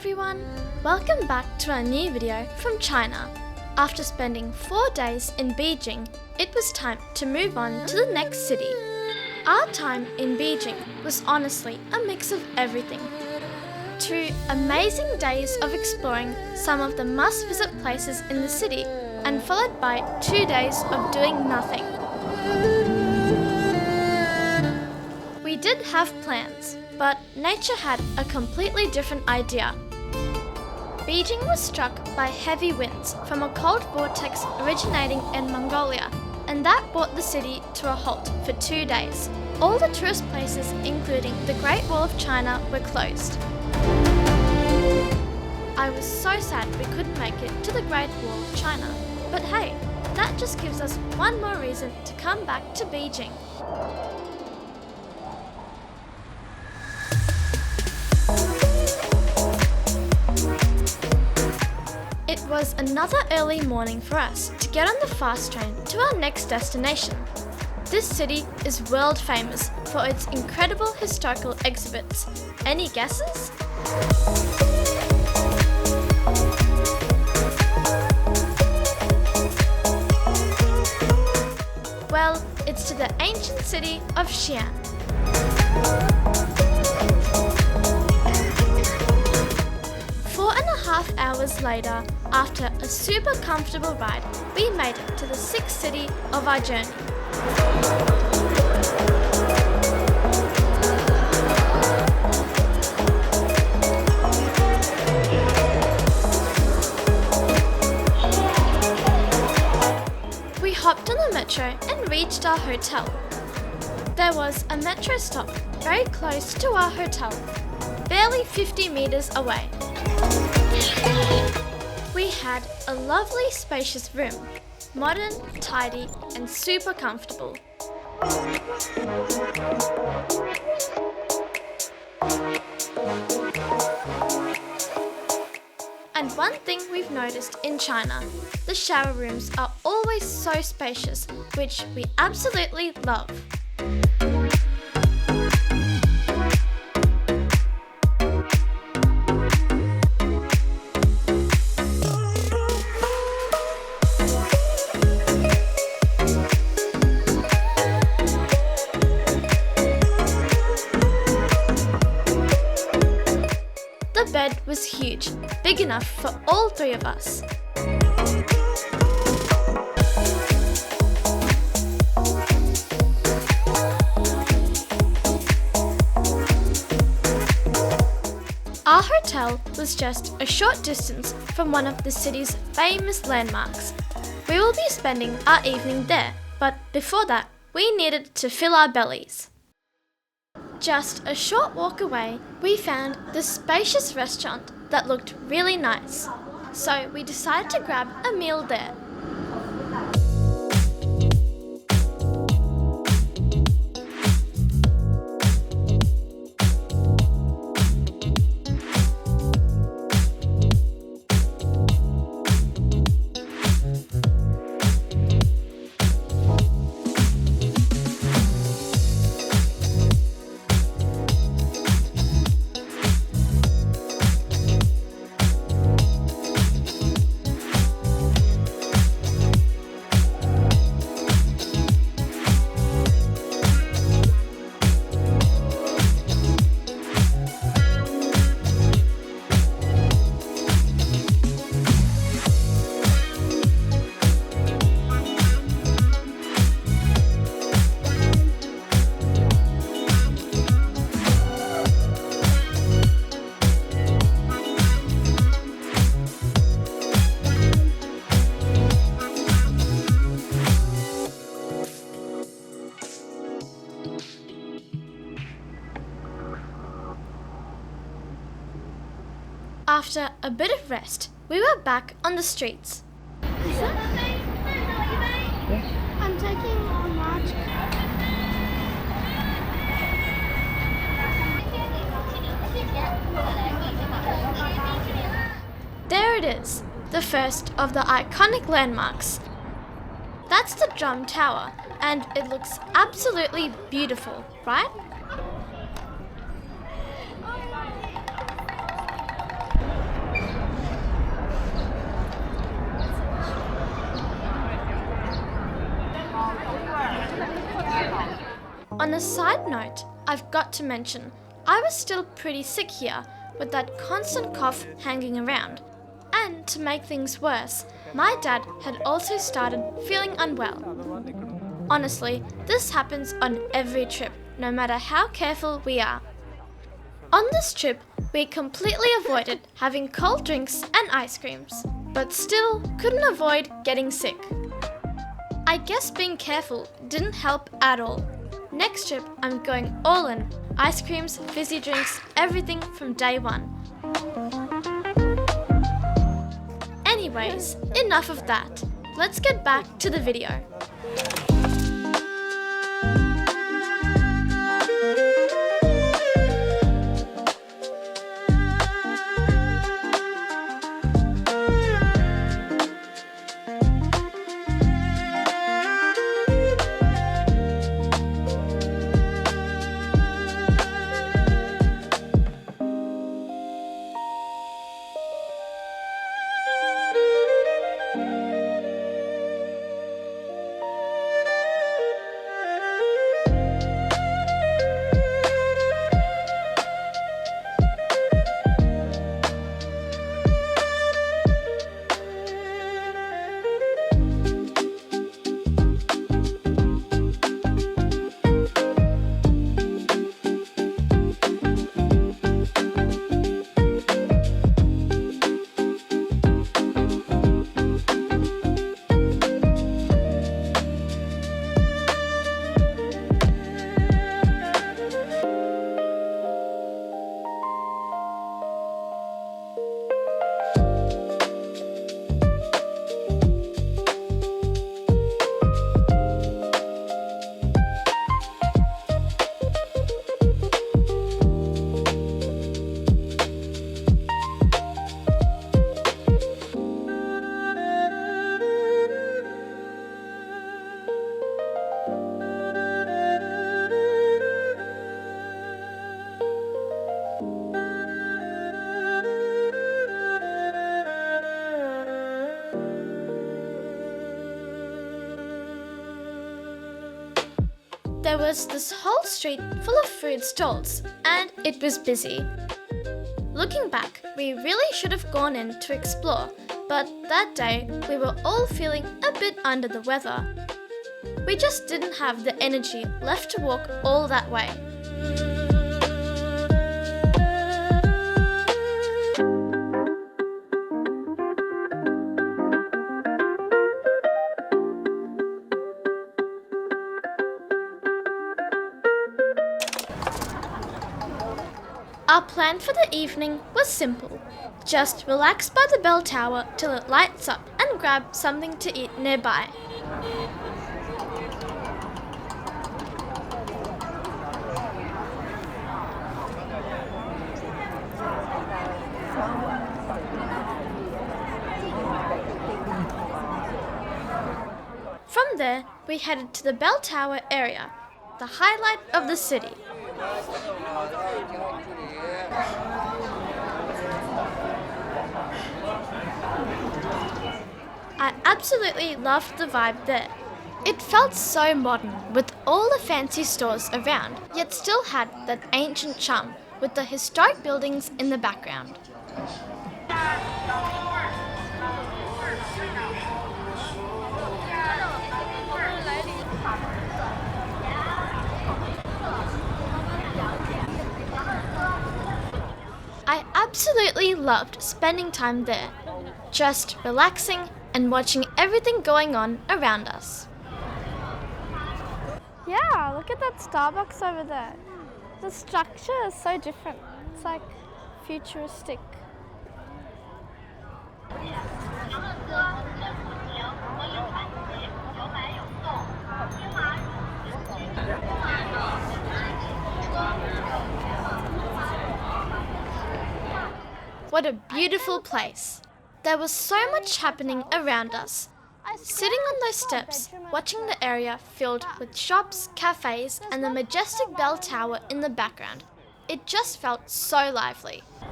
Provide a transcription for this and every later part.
everyone! Welcome back to our new video from China. After spending 4 days in Beijing, it was time to move on to the next city. Our time in Beijing was honestly a mix of everything. 2 amazing days of exploring some of the must-visit places in the city, and followed by 2 days of doing nothing. We did have plans, but nature had a completely different idea. Beijing was struck by heavy winds from a cold vortex originating in Mongolia, and that brought the city to a halt for 2 days. All the tourist places, including the Great Wall of China, were closed. I was so sad we couldn't make it to the Great Wall of China, but hey, that just gives us one more reason to come back to Beijing. It was another early morning for us to get on the fast train to our next destination. This city is world famous for its incredible historical exhibits. Any guesses? Well, it's to the ancient city of Xi'an. Hours later, after a super comfortable ride, we made it to the 6th city of our journey. We hopped on the metro and reached our hotel. There was a metro stop very close to our hotel, barely 50 meters away. We had a lovely spacious room, modern, tidy and super comfortable. And one thing we've noticed in China, the shower rooms are always so spacious, which we absolutely love. The bed was huge, big enough for all 3 of us. Our hotel was just a short distance from one of the city's famous landmarks. We will be spending our evening there, but before that, we needed to fill our bellies. Just a short walk away, we found this spacious restaurant that looked really nice, so we decided to grab a meal there. After a bit of rest, we were back on the streets. I'm taking a large. There it is, the first of the iconic landmarks. That's the Drum Tower, and it looks absolutely beautiful, right? On a side note, I've got to mention, I was still pretty sick here with that constant cough hanging around. And to make things worse, my dad had also started feeling unwell. Honestly, this happens on every trip, no matter how careful we are. On this trip, we completely avoided having cold drinks and ice creams, but still couldn't avoid getting sick. I guess being careful didn't help at all. Next trip, I'm going all in. Ice creams, fizzy drinks, everything from day one. Anyways, enough of that. Let's get back to the video. There was this whole street full of food stalls, and it was busy. Looking back, we really should have gone in to explore, but that day we were all feeling a bit under the weather. We just didn't have the energy left to walk all that way. Our plan for the evening was simple. Just relax by the bell tower till it lights up and grab something to eat nearby. From there, we headed to the bell tower area, the highlight of the city. I absolutely loved the vibe there. It felt so modern with all the fancy stores around, yet still had that ancient charm with the historic buildings in the background. I absolutely loved spending time there, just relaxing and watching everything going on around us. Yeah, look at that Starbucks over there. The structure is so different. It's like futuristic. What a beautiful place. There was so much happening around us. Sitting on those steps, watching the area filled with shops, cafes, and the majestic bell tower in the background. It just felt so lively. So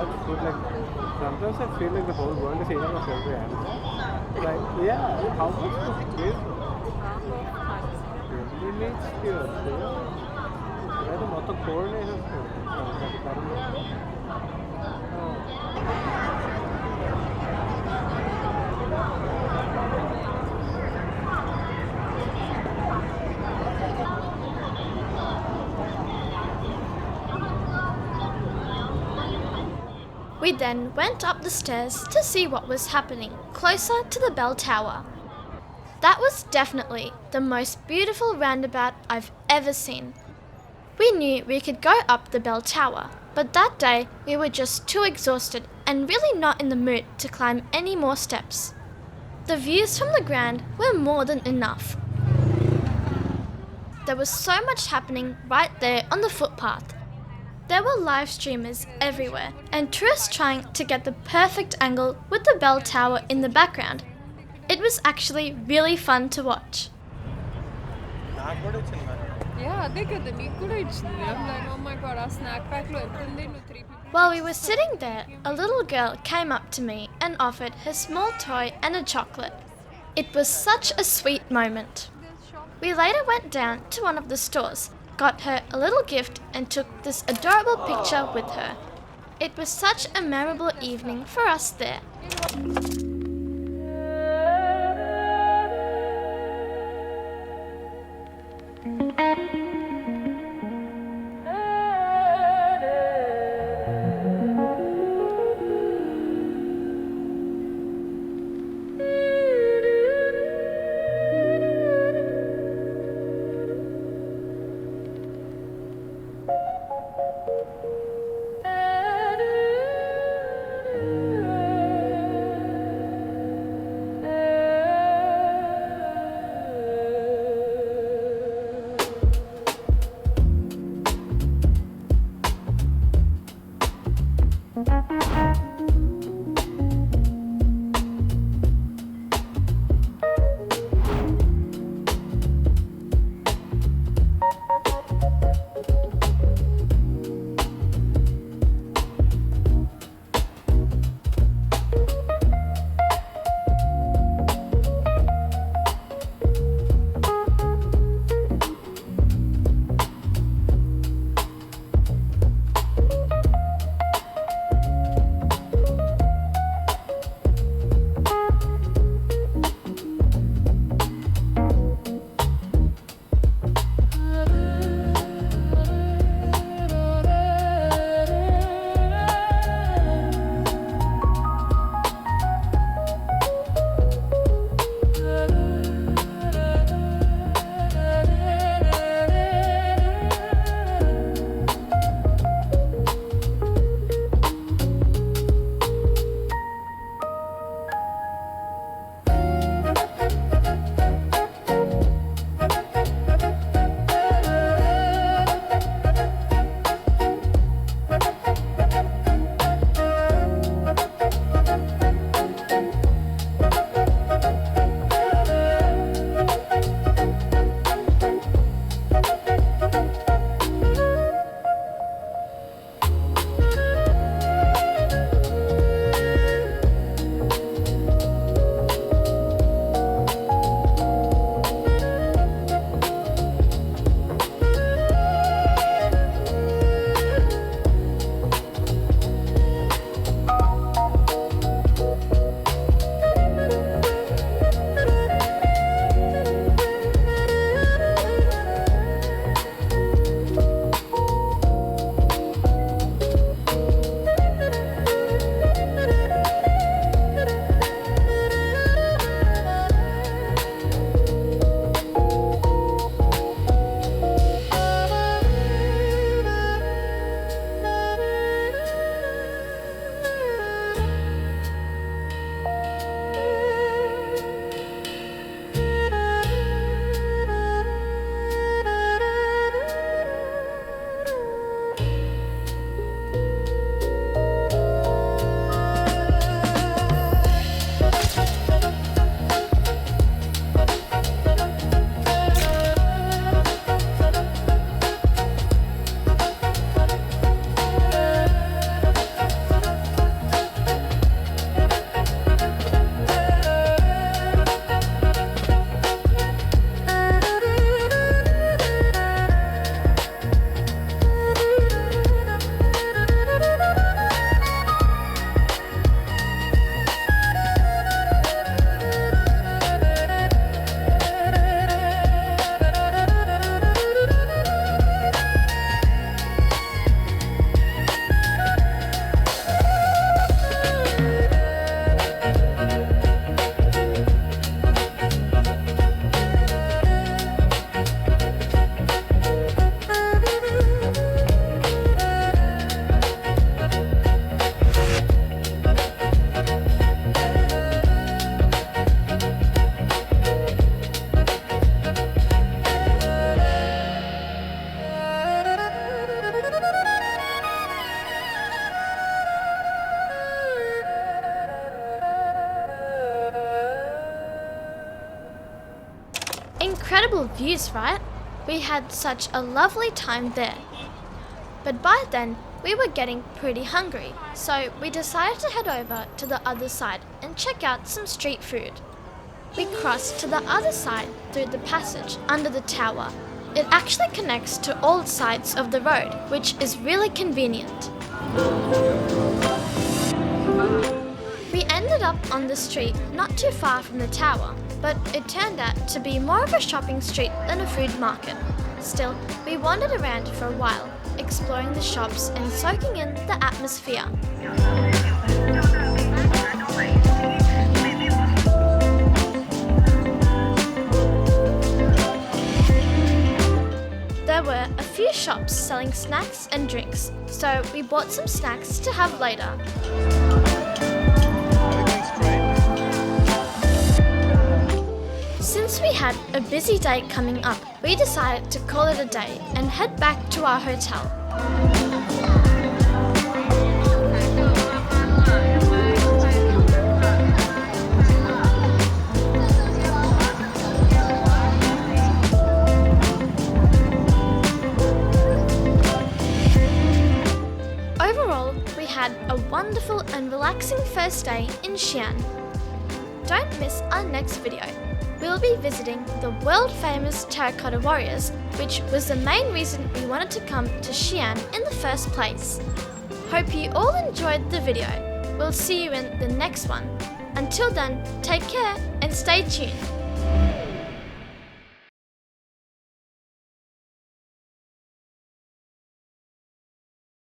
much food, like sometimes I feel like the whole world is eating of every animal. Like, yeah, how much was this? 20 minutes here. ఏదో మొత్తం cold వేసేస్తుంది We then went up the stairs to see what was happening closer to the bell tower. That was definitely the most beautiful roundabout I've ever seen. We knew we could go up the bell tower, but that day we were just too exhausted and really not in the mood to climb any more steps. The views from the ground were more than enough. There was so much happening right there on the footpath. There were live streamers everywhere and tourists trying to get the perfect angle with the bell tower in the background. It was actually really fun to watch. Yeah, they get the I'm like, oh my god, our snack pack lo three people. While we were sitting there, a little girl came up to me and offered her small toy and a chocolate. It was such a sweet moment. We later went down to one of the stores, got her a little gift and took this adorable picture with her. It was such a memorable evening for us there. Incredible views, right? We had such a lovely time there. But by then, we were getting pretty hungry, so we decided to head over to the other side and check out some street food. We crossed to the other side through the passage under the tower. It actually connects to all sides of the road, which is really convenient. We ended up on the street not too far from the tower, but it turned out to be more of a shopping street than a food market. Still, we wandered around for a while, exploring the shops and soaking in the atmosphere. There were a few shops selling snacks and drinks, so we bought some snacks to have later. Since we had a busy day coming up, we decided to call it a day and head back to our hotel. Overall, we had a wonderful and relaxing first day in Xi'an. Don't miss our next video. We'll be visiting the world-famous terracotta warriors, which was the main reason we wanted to come to Xi'an in the first place. Hope you all enjoyed the video. We'll see you in the next one. Until then, take care and stay tuned.